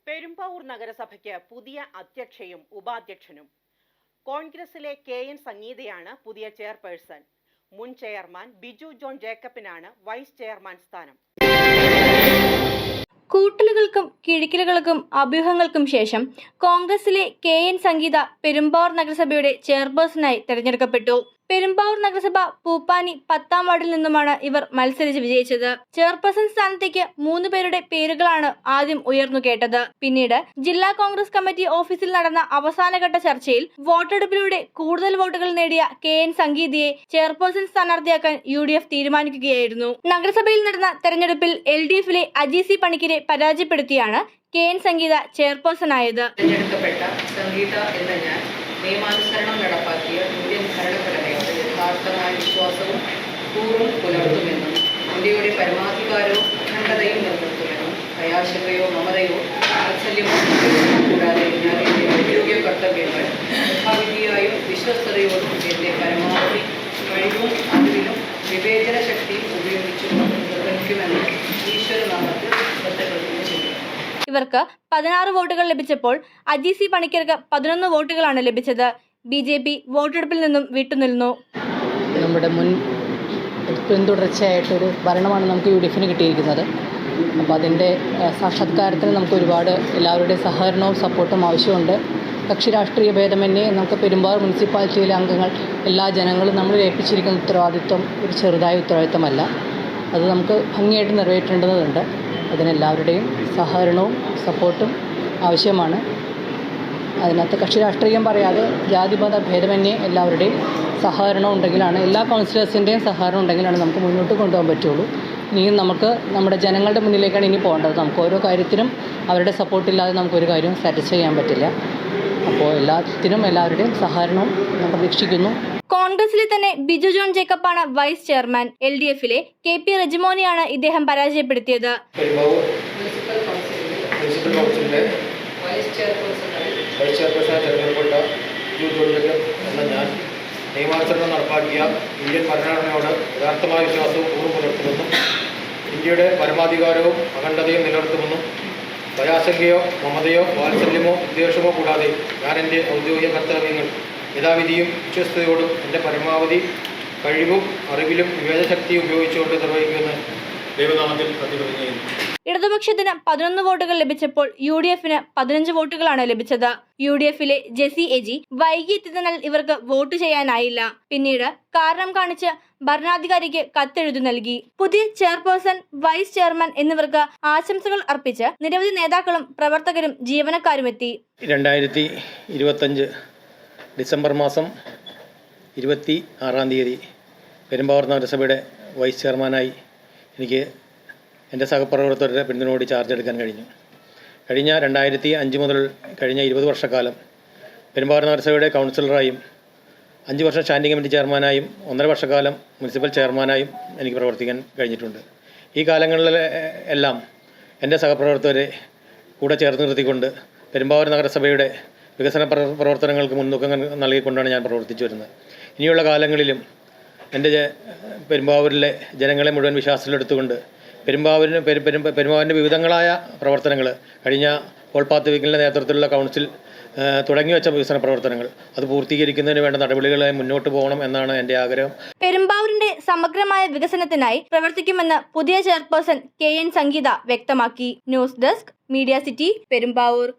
പെരുമ്പാവൂർ നഗരസഭയ്ക്ക് പുതിയ അധ്യക്ഷയും ഉപാധ്യക്ഷനും. കോൺഗ്രസിലെ KN സംഗീതയാണ് പുതിയ ചെയർപേഴ്സൺ. മുൻ ചെയർമാൻ ബിജു ജോൺ ജേക്കബിനാണ് വൈസ് ചെയർമാൻ സ്ഥാനം. കൂട്ടലുകൾക്കും കിഴിക്കലുകൾക്കും അഭ്യൂഹങ്ങൾക്കും ശേഷം കോൺഗ്രസിലെ KN സംഗീത പെരുമ്പാവൂർ നഗരസഭയുടെ ചെയർപേഴ്സണായി തെരഞ്ഞെടുക്കപ്പെട്ടു. പെരുമ്പാവൂർ നഗരസഭ പൂപ്പാനി 10ാം വാർഡിൽ നിന്നുമാണ് ഇവർ മത്സരിച്ച് വിജയിച്ചത്. ചെയർപേഴ്സൺ സ്ഥാനത്തേക്ക് 3 പേരുടെ പേരുകളാണ് ആദ്യം ഉയർന്നു കേട്ടത്. പിന്നീട് ജില്ലാ കോൺഗ്രസ് കമ്മിറ്റി ഓഫീസിൽ നടന്ന അവസാനഘട്ട ചർച്ചയിൽ വോട്ടെടുപ്പിലൂടെ കൂടുതൽ വോട്ടുകൾ നേടിയ KN സംഗീതയെ ചെയർപേഴ്സൺ സ്ഥാനാർത്ഥിയാക്കാൻ UDF തീരുമാനിക്കുകയായിരുന്നു. നഗരസഭയിൽ നടന്ന തെരഞ്ഞെടുപ്പിൽ LDFിലെ അജി സി പണിക്കരെ പരാജയപ്പെടുത്തിയാണ് KN സംഗീത ചെയർപേഴ്സണായത്. നിയമാനുസരണം നടപ്പാക്കിയ ഇന്ത്യൻ ഭരണഘടനയോട് യഥാർത്ഥമായ വിശ്വാസവും കൂറും പുലർത്തുമെന്നും ഇന്ത്യയുടെ പരമാധികാരവും അഖണ്ഡതയും നിലനിർത്തുമെന്നും ഭയാശങ്കയോ മമതയോ വാത്സല്യമോ കൂടാതെ ഞാൻ എൻ്റെ ഔദ്യോഗിക കർത്തവ്യങ്ങൾ യഥാവിധിയായും വിശ്വസ്തയോടും എൻ്റെ പരമാവധി കഴിവും അറിവിലും വിവേചന ശക്തിയും ഉപയോഗിച്ചുകൊണ്ട് നിർവഹിക്കുമെന്ന് ഈശ്വരനാമത്തിൽ സത്യപ്രതിജ്ഞ ചെയ്യുന്നു. ഇവർക്ക് 16 വോട്ടുകൾ ലഭിച്ചപ്പോൾ അജി സി പണിക്കർക്ക് 11 വോട്ടുകളാണ് ലഭിച്ചത്. BJP വോട്ടെടുപ്പിൽ നിന്നും വിട്ടുനിന്നു. നമ്മുടെ മുൻ പിന്തുടർച്ചയായിട്ടൊരു ഭരണമാണ് നമുക്ക് UDFന് കിട്ടിയിരിക്കുന്നത്. അപ്പോൾ അതിൻ്റെ സാക്ഷാത്കാരത്തിന് നമുക്ക് ഒരുപാട് എല്ലാവരുടെയും സഹകരണവും സപ്പോർട്ടും ആവശ്യമുണ്ട്. കക്ഷി രാഷ്ട്രീയ ഭേദമന്യേ നമുക്ക് പെരുമ്പാവൂർ മുനിസിപ്പാലിറ്റിയിലെ അംഗങ്ങൾ എല്ലാ ജനങ്ങളും നമ്മൾ ഏൽപ്പിച്ചിരിക്കുന്ന ഉത്തരവാദിത്വം ഒരു ചെറുതായ ഉത്തരവാദിത്വമല്ല. അത് നമുക്ക് ഭംഗിയായിട്ട് നിറവേറ്റേണ്ടതുണ്ട്. അതിനെല്ലാവരുടെയും സഹകരണവും സപ്പോർട്ടും ആവശ്യമാണ്. അതിനകത്ത് കക്ഷി രാഷ്ട്രീയം പറയാതെ ജാതിമത ഭേദമന്യേ എല്ലാവരുടെയും സഹകരണം ഉണ്ടെങ്കിലാണ്, എല്ലാ കൗൺസിലേഴ്സിൻ്റെയും സഹകരണം ഉണ്ടെങ്കിലാണ് നമുക്ക് മുന്നോട്ട് കൊണ്ടുപോകാൻ പറ്റുള്ളൂ. ഇനിയും നമുക്ക് നമ്മുടെ ജനങ്ങളുടെ മുന്നിലേക്കാണ് ഇനി പോകേണ്ടത്. നമുക്ക് ഓരോ കാര്യത്തിനും അവരുടെ സപ്പോർട്ടില്ലാതെ നമുക്കൊരു കാര്യവും സാറ്റിസ്ഫൈ ചെയ്യാൻ പറ്റില്ല. അപ്പോൾ എല്ലാത്തിനും എല്ലാവരുടെയും സഹകരണവും നമ്മൾ പ്രതീക്ഷിക്കുന്നു. കോൺഗ്രസിലെ തന്നെ ബിജു ജോൺ ജേക്കബാണ് വൈസ് ചെയർമാൻ. LDFിലെ KP റെജിമോനെയാണ് ഇദ്ദേഹം പരാജയപ്പെടുത്തിയത്. വൈസ് ചെയർപേഴ്സണായി തെരഞ്ഞെടുക്കപ്പെട്ട ബിജു ജോൺ ജേക്കബ് എന്ന ഞാൻ നിയമാനുസരണം നടപ്പാക്കിയ ഇന്ത്യൻ ഭരണഘടനയോട് യഥാർത്ഥമായ വിശ്വാസവും കൂറും പുലർത്തുമെന്നും ഇന്ത്യയുടെ പരമാധികാരവും അഖണ്ഡതയും നിലനിർത്തുമെന്നും ഭയാശങ്കയോ മമതയോ വാത്സല്യമോ ഉദ്ദേശമോ കൂടാതെ ഞാൻ എൻ്റെ ഔദ്യോഗിക കർത്തവ്യങ്ങൾ യഥാവിധിയും വിശ്വസ്തയോടും എൻ്റെ പരമാവധി കഴിവും അറിവിലും വിവേചനശക്തിയും ഉപയോഗിച്ചുകൊണ്ട് നിർവഹിക്കുമെന്ന് ദൈവനാമത്തിൽ പ്രതിജ്ഞ ചെയ്യുന്നു. ഇടതുപക്ഷത്തിന് 11 വോട്ടുകൾ ലഭിച്ചപ്പോൾ UDFന് 15 വോട്ടുകളാണ് ലഭിച്ചത്. UDFിലെ ജെസി എജി വൈകി എത്തിയതിനാൽ ഇവർക്ക് വോട്ട് ചെയ്യാനായില്ല. പിന്നീട് കാരണം കാണിച്ച് ഭരണാധികാരിക്ക് കത്തെഴുതി നൽകി. പുതിയ ചെയർപേഴ്സൺ, വൈസ് ചെയർമാൻ എന്നിവർക്ക് ആശംസകൾ അർപ്പിച്ച് നിരവധി നേതാക്കളും പ്രവർത്തകരും ജീവനക്കാരുമെത്തി. 2025 ഡിസംബർ മാസം 26-ാം തീയതി പെരുമ്പാവൂർ നഗരസഭയുടെ വൈസ് ചെയർമാനായി എനിക്ക് എൻ്റെ സഹപ്രവർത്തകരുടെ പിന്തുണയോടെ ചാർജ് എടുക്കാൻ കഴിഞ്ഞു. കഴിഞ്ഞ 2005 മുതൽ കഴിഞ്ഞ 20 വർഷക്കാലം പെരുമ്പാവൂർ നഗരസഭയുടെ കൗൺസിലറായും 5 വർഷം സ്റ്റാൻഡിംഗ് കമ്മിറ്റി ചെയർമാനായും 1.5 വർഷക്കാലം മുനിസിപ്പൽ ചെയർമാനായും എനിക്ക് പ്രവർത്തിക്കാൻ കഴിഞ്ഞിട്ടുണ്ട്. ഈ കാലങ്ങളിലെല്ലാം എൻ്റെ സഹപ്രവർത്തകരെ കൂടെ ചേർത്ത് നിർത്തിക്കൊണ്ട് പെരുമ്പാവൂർ നഗരസഭയുടെ വികസന പ്രവർത്തനങ്ങൾക്ക് മുൻതൂക്കം നൽകിക്കൊണ്ടാണ് ഞാൻ പ്രവർത്തിച്ചു വരുന്നത്. ഇനിയുള്ള കാലങ്ങളിലും എൻ്റെ പെരുമ്പാവൂരിലെ ജനങ്ങളെ മുഴുവൻ വിശ്വാസത്തിലെടുത്തുകൊണ്ട് പെരുമ്പാവൂരിൻ്റെ വിവിധങ്ങളായ പ്രവർത്തനങ്ങൾ, കഴിഞ്ഞ പോൾ പാത്തുവിക്കലിൻ്റെ നേതൃത്വത്തിലുള്ള കൗൺസിൽ തുടങ്ങിവെച്ച വികസന പ്രവർത്തനങ്ങൾ അത് പൂർത്തീകരിക്കുന്നതിന് വേണ്ട നടപടികളായി മുന്നോട്ട് പോകണം എന്നാണ് എൻ്റെ ആഗ്രഹം. പെരുമ്പാവൂരിന്റെ സമഗ്രമായ വികസനത്തിനായി പ്രവർത്തിക്കുമെന്ന് പുതിയ ചെയർപേഴ്സൺ KN സംഗീത വ്യക്തമാക്കി. News desk, media city, Perumbavoor.